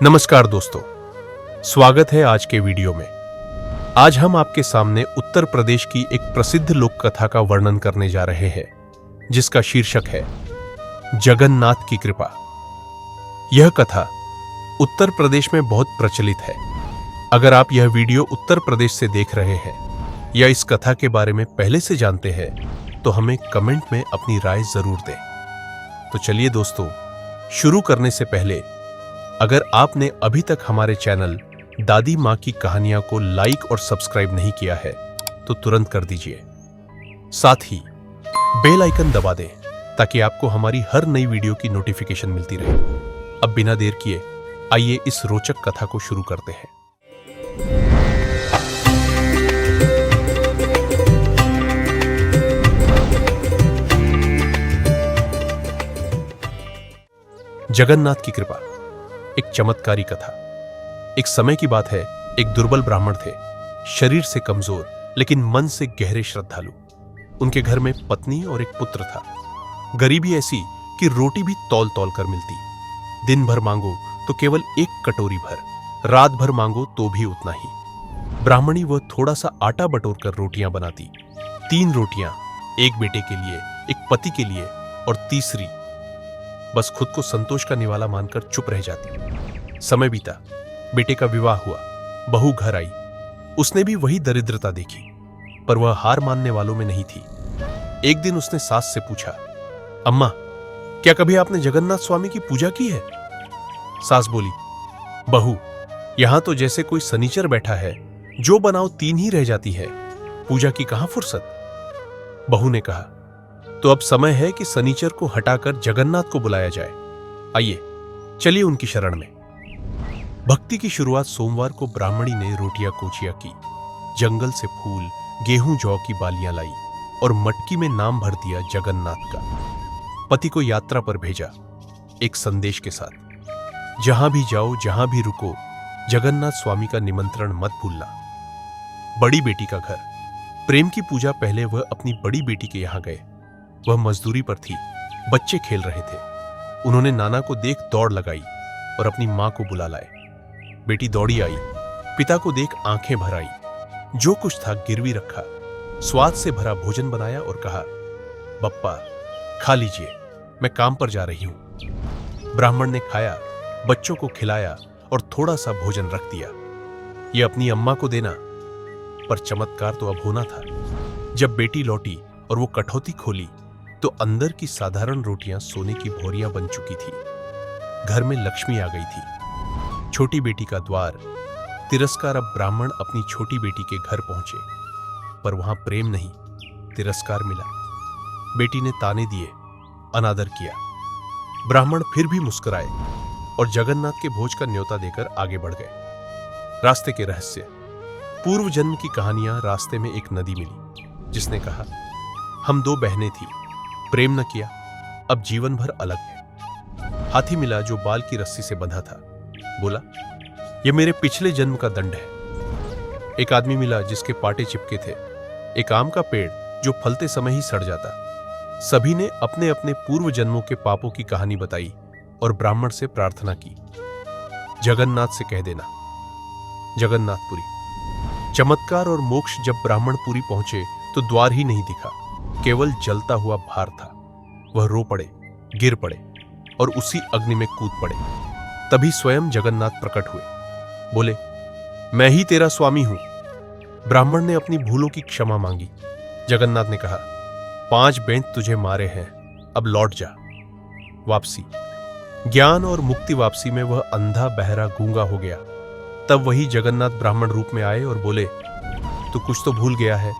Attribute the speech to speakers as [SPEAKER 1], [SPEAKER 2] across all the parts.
[SPEAKER 1] नमस्कार दोस्तों, स्वागत है आज के वीडियो में। आज हम आपके सामने उत्तर प्रदेश की एक प्रसिद्ध लोक कथा का वर्णन करने जा रहे हैं, जिसका शीर्षक है जगन्नाथ की कृपा। यह कथा उत्तर प्रदेश में बहुत प्रचलित है। अगर आप यह वीडियो उत्तर प्रदेश से देख रहे हैं या इस कथा के बारे में पहले से जानते हैं, तो हमें कमेंट में अपनी राय जरूर दें। तो चलिए दोस्तों, शुरू करने से पहले अगर आपने अभी तक हमारे चैनल दादी माँ की कहानियां को लाइक और सब्सक्राइब नहीं किया है तो तुरंत कर दीजिए। साथ ही बेल आइकन दबा दें ताकि आपको हमारी हर नई वीडियो की नोटिफिकेशन मिलती रहे। अब बिना देर किए आइए इस रोचक कथा को शुरू करते हैं। जगन्नाथ की कृपा एक चमत्कारी कथा। एक समय की बात है, एक दुर्बल ब्राह्मण थे, शरीर से कमजोर लेकिन मन से गहरे श्रद्धालु। उनके घर में पत्नी और एक पुत्र था। गरीबी ऐसी कि रोटी भी तौल तौल कर मिलती। दिन भर मांगो तो केवल एक कटोरी भर, रात भर मांगो तो भी उतना ही। ब्राह्मणी वह थोड़ा सा आटा बटोर कर रोटियां बनाती। 3 रोटियां, एक बेटे के लिए, एक पति के लिए और तीसरी बस खुद को संतोष का निवाला मानकर चुप रह जाती। समय बीता, बेटे का विवाह हुआ, बहू घर आई। उसने भी वही दरिद्रता देखी, पर वह हार मानने वालों में नहीं थी। एक दिन उसने सास से पूछा, अम्मा, क्या कभी आपने जगन्नाथ स्वामी की पूजा की है? सास बोली, बहू, यहां तो जैसे कोई सनीचर बैठा है, जो बनाओ 3 ही रह जाती है, पूजा की कहां फुर्सत। बहू ने कहा, तो अब समय है कि सनीचर को हटाकर जगन्नाथ को बुलाया जाए। आइए चलिए उनकी शरण में। भक्ति की शुरुआत सोमवार को ब्राह्मणी ने रोटियां कोचियां की, जंगल से फूल, गेहूं जौ की बालियां लाई और मटकी में नाम भर दिया जगन्नाथ का। पति को यात्रा पर भेजा एक संदेश के साथ, जहां भी जाओ, जहां भी रुको, जगन्नाथ स्वामी का निमंत्रण मत भूलना। बड़ी बेटी का घर। प्रेम की पूजा पहले वह अपनी बड़ी बेटी के यहां गए। वह मजदूरी पर थी, बच्चे खेल रहे थे। उन्होंने नाना को देख दौड़ लगाई और अपनी मां को बुला लाए। बेटी दौड़ी आई, पिता को देख आंखें भर आई। जो कुछ था गिरवी रखा, स्वाद से भरा भोजन बनाया और कहा, बप्पा खा लीजिए, मैं काम पर जा रही हूं। ब्राह्मण ने खाया, बच्चों को खिलाया और थोड़ा सा भोजन रख दिया। यह अपनी अम्मा को देना। पर चमत्कार तो अब होना था। जब बेटी लौटी और वो कठौती खोली तो अंदर की साधारण रोटियां सोने की भोरियां बन चुकी थी। घर में लक्ष्मी आ गई थी। छोटी बेटी का द्वार। तिरस्कार। अब ब्राह्मण अपनी छोटी बेटी के घर पहुंचे, पर वहां प्रेम नहीं, तिरस्कार मिला। बेटी ने ताने दिए, अनादर किया। ब्राह्मण फिर भी मुस्कुराए और जगन्नाथ के भोज का न्योता देकर आगे बढ़ गए। रास्ते के रहस्य। पूर्व जन्म की कहानियां। रास्ते में एक नदी मिली, जिसने कहा, हम 2 बहनें थी, प्रेम न किया, अब जीवन भर अलग है। हाथी मिला जो बाल की रस्सी से बंधा था, बोला, यह मेरे पिछले जन्म का दंड है। एक आदमी मिला जिसके पाटे चिपके थे, एक आम का पेड़ जो फलते समय ही सड़ जाता। सभी ने अपने अपने पूर्व जन्मों के पापों की कहानी बताई और ब्राह्मण से प्रार्थना की, जगन्नाथ से कह देना। जगन्नाथपुरी। चमत्कार और मोक्ष। जब ब्राह्मणपुरी पहुंचे तो द्वार ही नहीं दिखा, केवल जलता हुआ भार था। वह रो पड़े, गिर पड़े और उसी अग्नि में कूद पड़े। तभी स्वयं जगन्नाथ प्रकट हुए, बोले, मैं ही तेरा स्वामी हूं। ब्राह्मण ने अपनी भूलों की क्षमा मांगी। जगन्नाथ ने कहा, 5 बेंत तुझे मारे हैं, अब लौट जा। वापसी। ज्ञान और मुक्ति वापसी में वह अंधा, बहरा, गूंगा हो गया। तब वही जगन्नाथ ब्राह्मण रूप में आए और बोले, तू कुछ तो भूल गया है।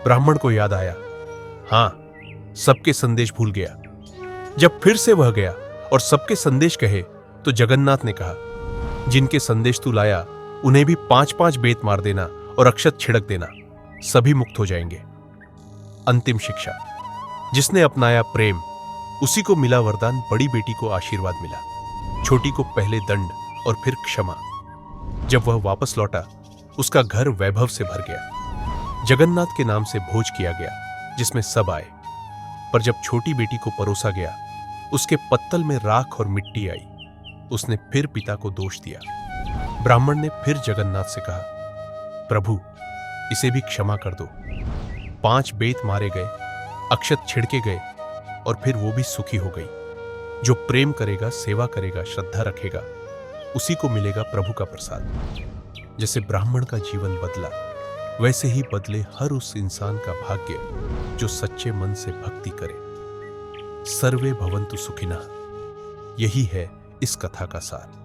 [SPEAKER 1] ब्राह्मण को याद आया, हां, सबके संदेश भूल गया। जब फिर से वह गया और सबके संदेश कहे तो जगन्नाथ ने कहा, जिनके संदेश तू लाया उन्हें भी 5-5 बेत मार देना और अक्षत छिड़क देना, सभी मुक्त हो जाएंगे। अंतिम शिक्षा। जिसने अपनाया प्रेम, उसी को मिला वरदान। बड़ी बेटी को आशीर्वाद मिला, छोटी को पहले दंड और फिर क्षमा। जब वह वापस लौटा, उसका घर वैभव से भर गया। जगन्नाथ के नाम से भोज किया गया, जिसमें सब आए। पर जब छोटी बेटी को परोसा गया, उसके पत्तल में राख और मिट्टी आई। उसने फिर पिता को दोष दिया। ब्राह्मण ने फिर जगन्नाथ से कहा, प्रभु, इसे भी क्षमा कर दो। 5 बेत मारे गए, अक्षत छिड़के गए और फिर वो भी सुखी हो गई। जो प्रेम करेगा, सेवा करेगा, श्रद्धा रखेगा, उसी को मिलेगा प्रभु का प्रसाद। जैसे ब्राह्मण का जीवन बदला, वैसे ही बदले हर उस इंसान का भाग्य जो सच्चे मन से भक्ति करे। सर्वे भवन्तु सुखिनः, यही है इस कथा का सार।